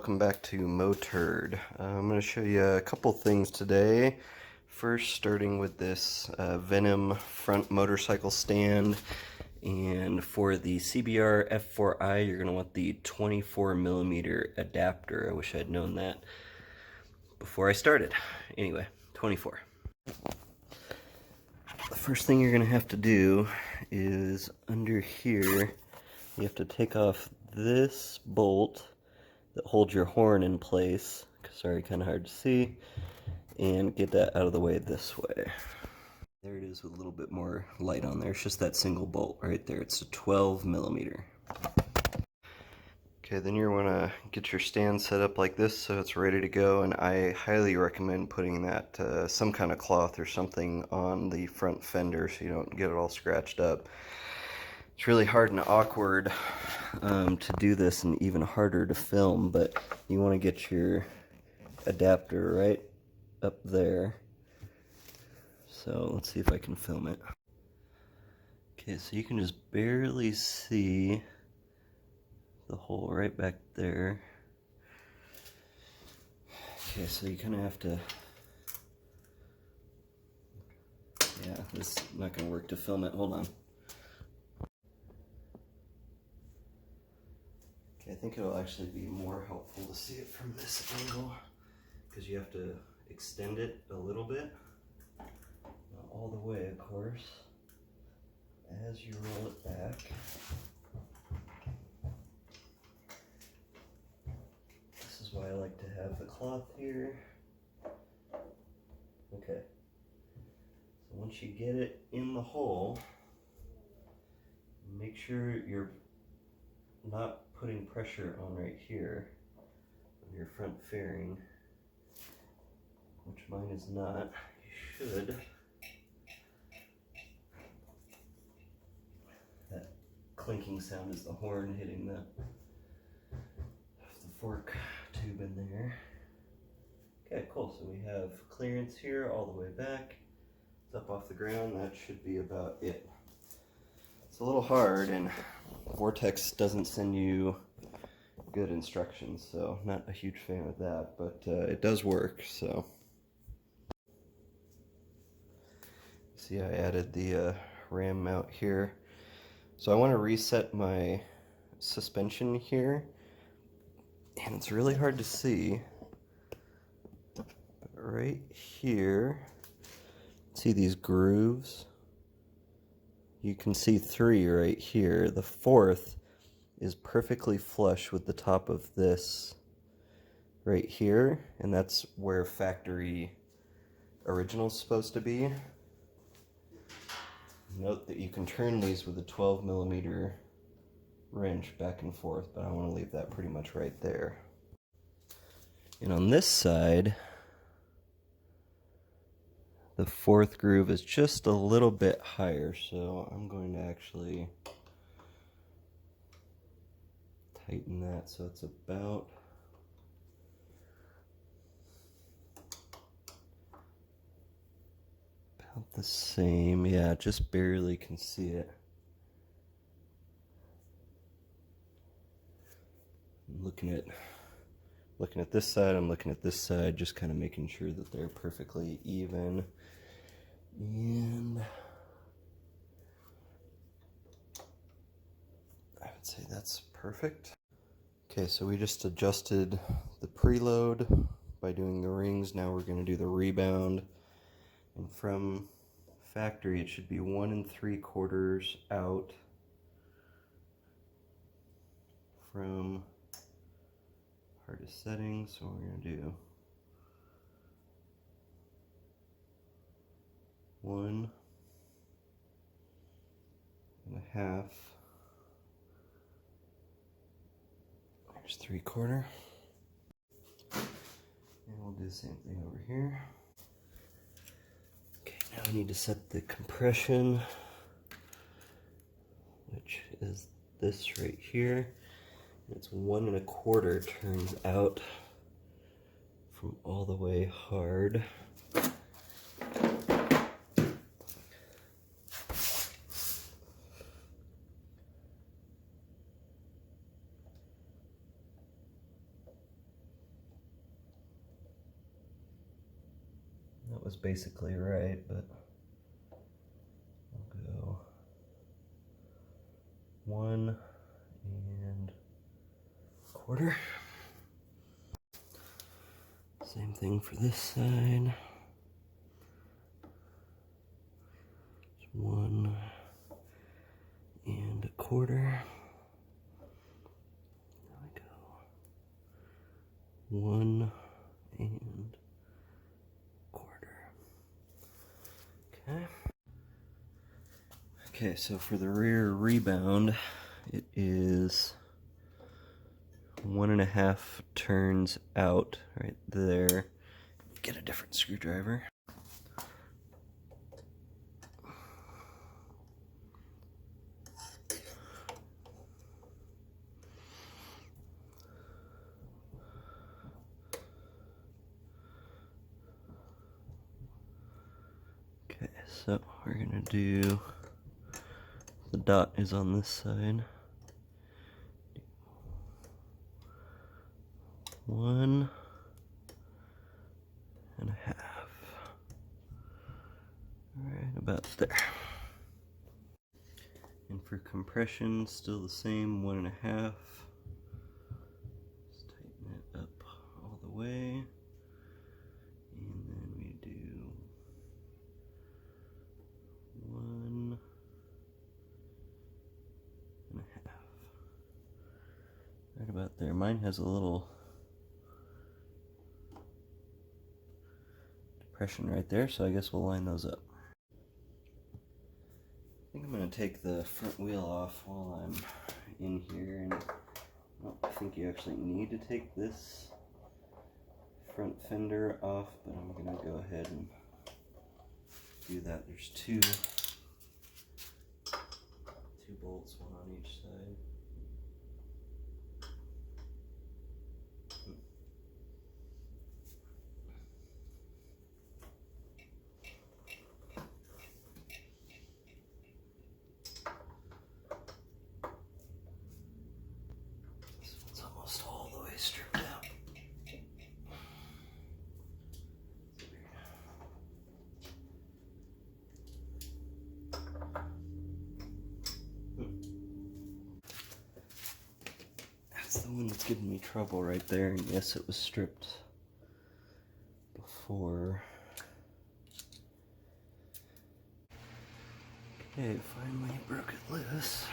welcome back to Moturd. I'm going to show you a couple things today. First, starting with this Venom front motorcycle stand, and for the CBR f4i you're going to want the 24mm adapter. I wish I had known that before I started. Anyway, 24. The first thing you're going to have to do is under here you have to take off this bolt that holds your horn in place, sorry, kind of hard to see, and get that out of the way this way. There it is with a little bit more light on there. It's just that single bolt right there. It's a 12mm. Okay, then you want to get your stand set up like this so it's ready to go, and I highly recommend putting that some kind of cloth or something on the front fender so you don't get it all scratched up. It's really hard and awkward to do this, and even harder to film, but you want to get your adapter right up there. So let's see if I can film it. Okay, so you can just barely see the hole right back there. Okay, so you kind of have to, yeah, this is not going to work to film it. Hold on. I think it'll actually be more helpful to see it from this angle, because you have to extend it a little bit, not all the way of course, as you roll it back. This is why I like to have the cloth here. Okay, so once you get it in the hole, make sure you're not putting pressure on right here of your front fairing, which mine is not. You should. That clinking sound is the horn hitting the fork tube in there. Okay, cool. So we have clearance here all the way back. It's up off the ground. That should be about it. It's a little hard, and Vortex doesn't send you good instructions, so not a huge fan of that, but it does work. So see, I added the ram mount here. So I want to reset my suspension here, and it's really hard to see, but right here, see these grooves? You can see 3 right here. The 4th is perfectly flush with the top of this right here, and that's where factory original is supposed to be. Note that you can turn these with a 12mm wrench back and forth, but I want to leave that pretty much right there. And on this side, the 4th groove is just a little bit higher, so I'm going to actually tighten that so it's about the same. Yeah, just barely can see it. I'm looking at this side, I'm looking at this side, just kind of making sure that they're perfectly even. And I would say that's perfect. Okay, so we just adjusted the preload by doing the rings. Now we're going to do the rebound. And from factory, it should be 1 3/4 out from hardest settings. So we're going to do 1 1/2. There's 3/4. And we'll do the same thing over here. Okay, now we need to set the compression, which is this right here. It's 1 1/4 turns out from all the way hard. was basically right, but we'll go 1 1/4. Same thing for this side. 1 1/4. There we go. 1 1/4. Okay. Okay, so for the rear rebound, it is 1.5 turns out right there. Get a different screwdriver. Okay, so we're gonna do, the dot is on this side. 1 1/2. Right about there. And for compression, still the same, 1 1/2. Just tighten it up all the way. And then we do 1 1/2. Right about there. Mine has a little depression right there, so I guess we'll line those up. I think I'm going to take the front wheel off while I'm in here, and I don't think you actually need to take this front fender off, but I'm going to go ahead and do that. There's two bolts, one on each side. This one's almost all the way stripped out. That's the one that's giving me trouble right there, and yes, it was stripped before. Okay, finally broke it loose.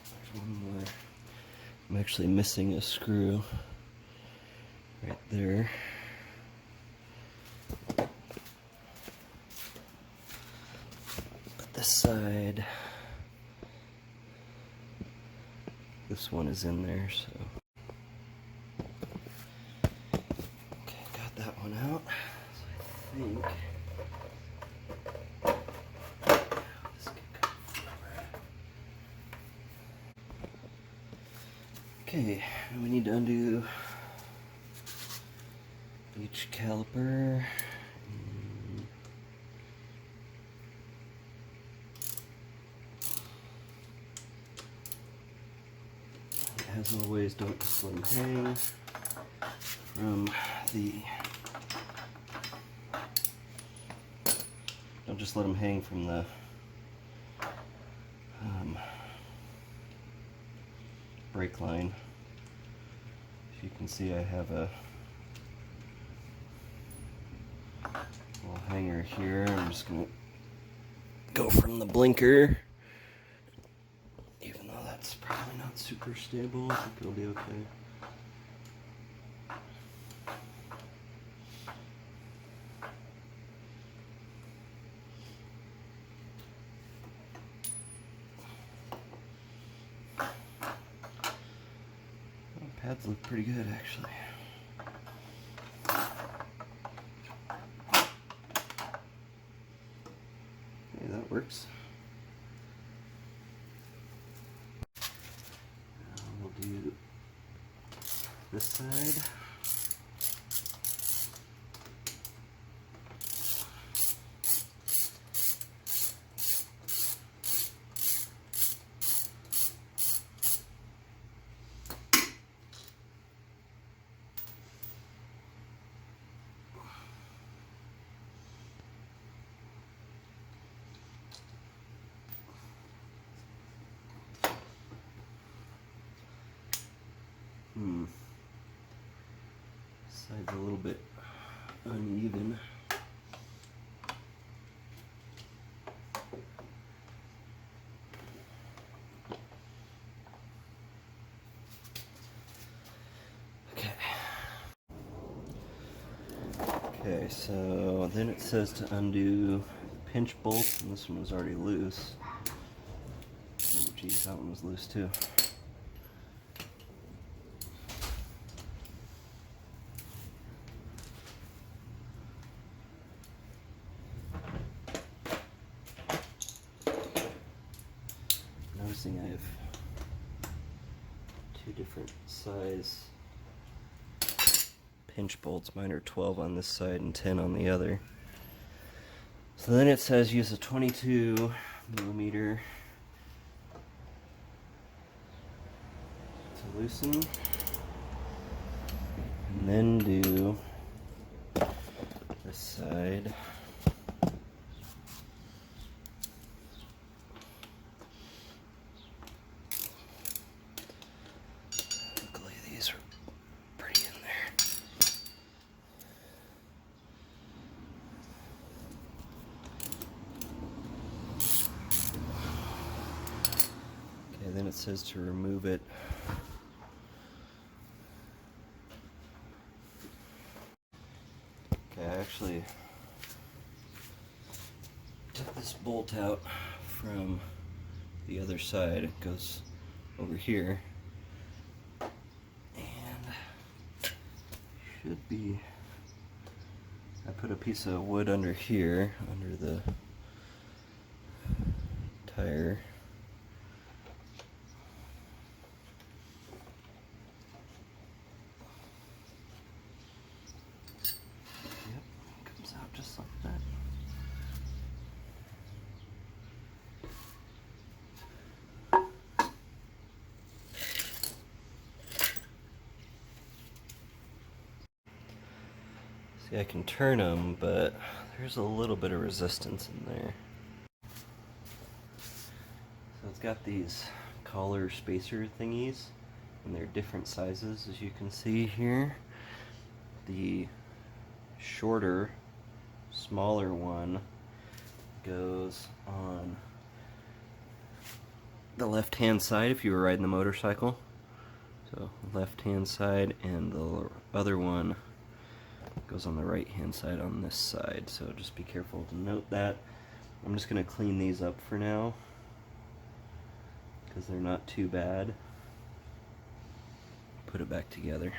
There's one more. I'm actually missing a screw right there. But this side, this one is in there, so. Okay, got that one out. So I think. Okay, we need to undo each caliper. As always, don't just let them hang from the. Don't just let them hang from the brake line. As you can see, I have a little hanger here. I'm just gonna go from the blinker, even though that's probably not super stable. I think it'll be okay. Pads look pretty good, actually. Okay, that works. Now we'll do this side. Side's a little bit uneven. Okay, so then it says to undo pinch bolts, and this one was already loose. Oh geez, that one was loose too. Noticing I have two different size pinch bolts. Mine are 12 on this side and 10 on the other. So then it says use a 22 millimeter to loosen, and then do this side. Luckily these are pretty in there. Okay, then it says to remove it. Okay, I actually took this bolt out from the other side. It goes over here, and should be, I put a piece of wood under here, under the tire. Yep, comes out just like that. See, I can turn them, but there's a little bit of resistance in there. So it's got these collar spacer thingies, and they're different sizes, as you can see here. The shorter, smaller one goes on the left-hand side if you were riding the motorcycle. So left-hand side, and the other one goes on the right-hand side on this side. So just be careful to note that. I'm just going to clean these up for now, because they're not too bad. Put it back together.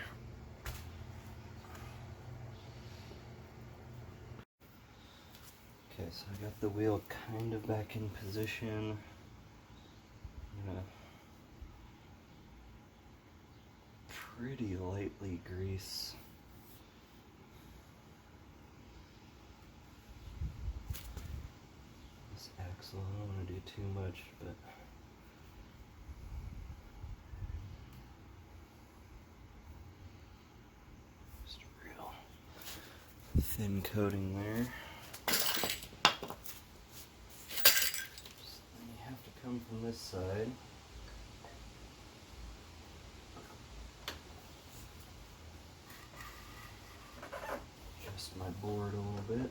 Okay, so I got the wheel kind of back in position. I'm gonna pretty lightly grease this axle. I don't want to do too much, but just a real thin coating there. Then you have to come from this side. Adjust my board a little bit.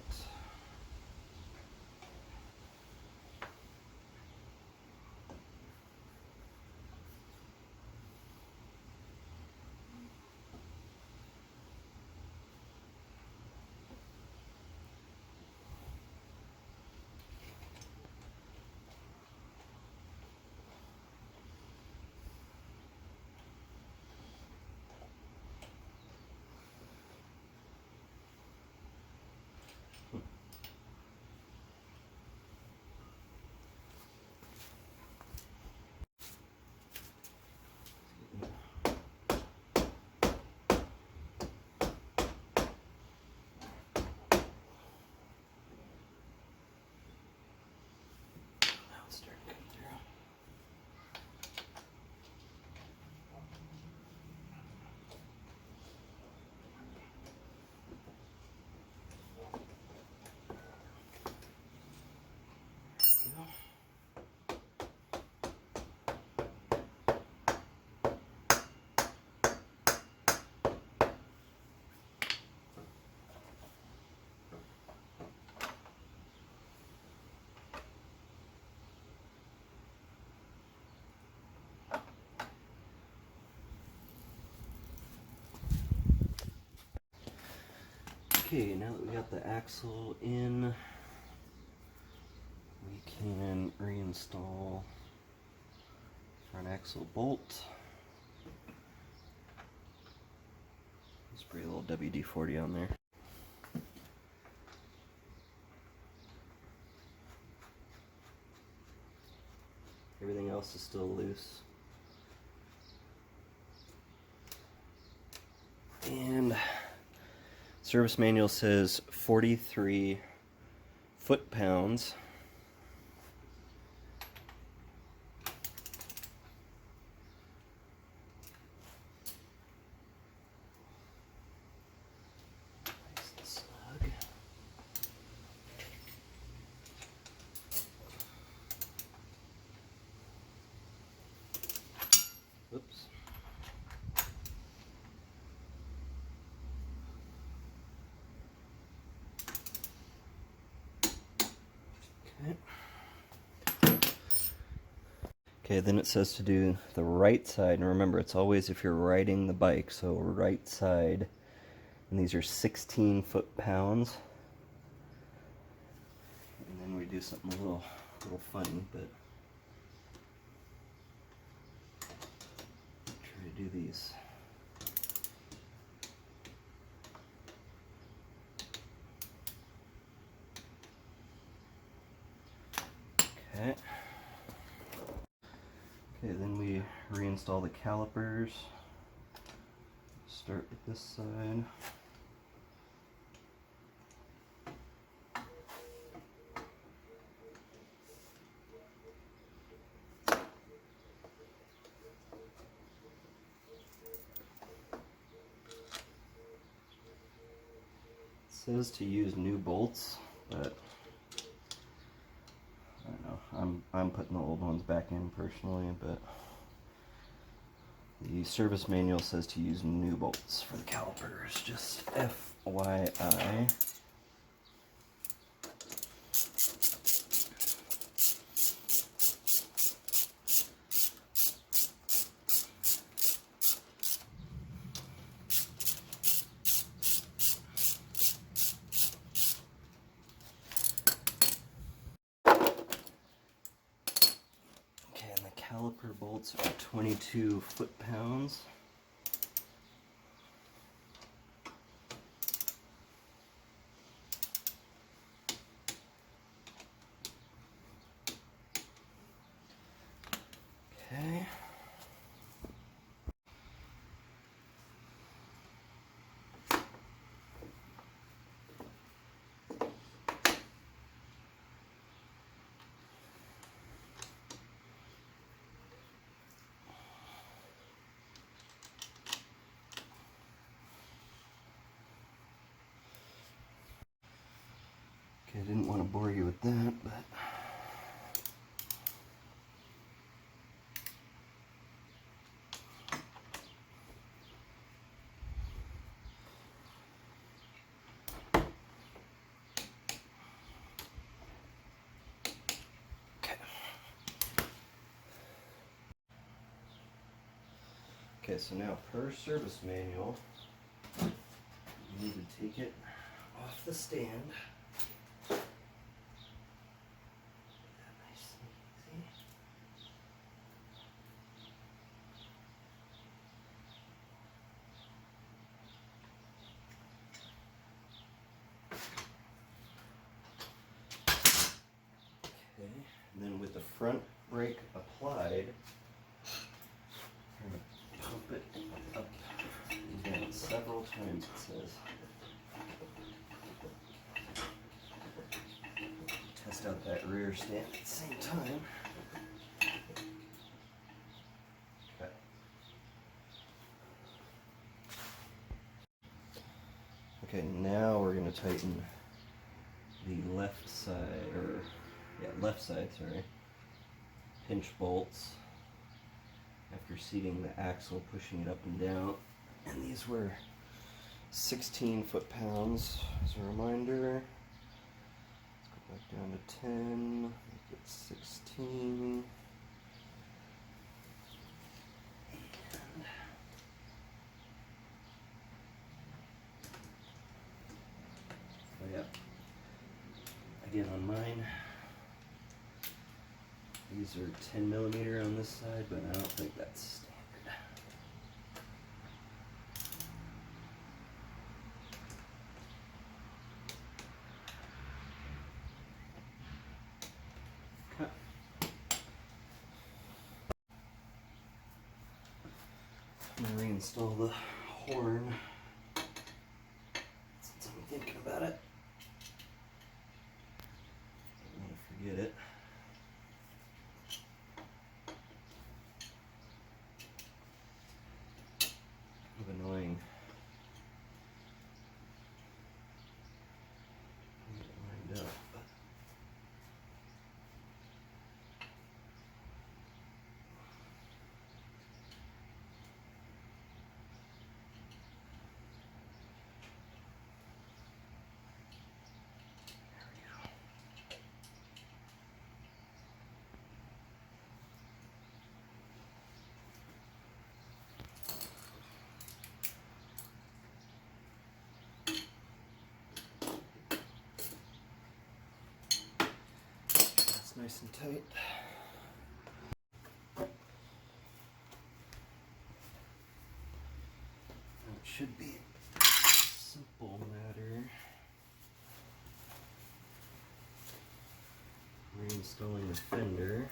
Okay, now that we got the axle in, we can reinstall front axle bolt. Spray a little WD-40 on there. Everything else is still loose. And service manual says 43 foot-pounds. Nice and snug. Oops. Okay, then it says to do the right side, and remember it's always if you're riding the bike, so right side, and these are 16 foot-pounds. And then we do something a little funny, but try to do these. Okay. Okay, then we reinstall the calipers. Start with this side. It says to use new bolts, but I don't know. I'm putting the old ones back in personally, but the service manual says to use new bolts for the calipers. Just FYI. Caliper bolts are 22 foot-pounds. Okay. Okay, I didn't want to bore you with that, but okay, so now per service manual, you need to take it off the stand. Nice and easy. Okay, and then with the front brake applied, I'm going to pump it up and down several times, it says. Test out that rear stand at the same time. Okay. Okay, now we're going to tighten the left side, left side, sorry. Pinch bolts after seating the axle, pushing it up and down. And these were 16 foot-pounds as a reminder. Let's go back down to 10, make it 16. again on mine. These are 10mm on this side, but I don't think that's standard. Cut. I'm going to reinstall the horn since I'm thinking about it. I don't want to forget it. Annoying. Get it lined up. That's nice and tight. It should be a simple matter. Reinstalling the fender.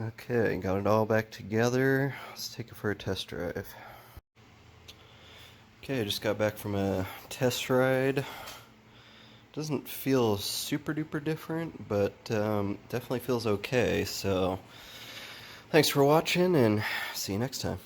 Okay, got it all back together. Let's take it for a test drive. Okay, I just got back from a test ride. Doesn't feel super duper different, but definitely feels okay. So thanks for watching and see you next time.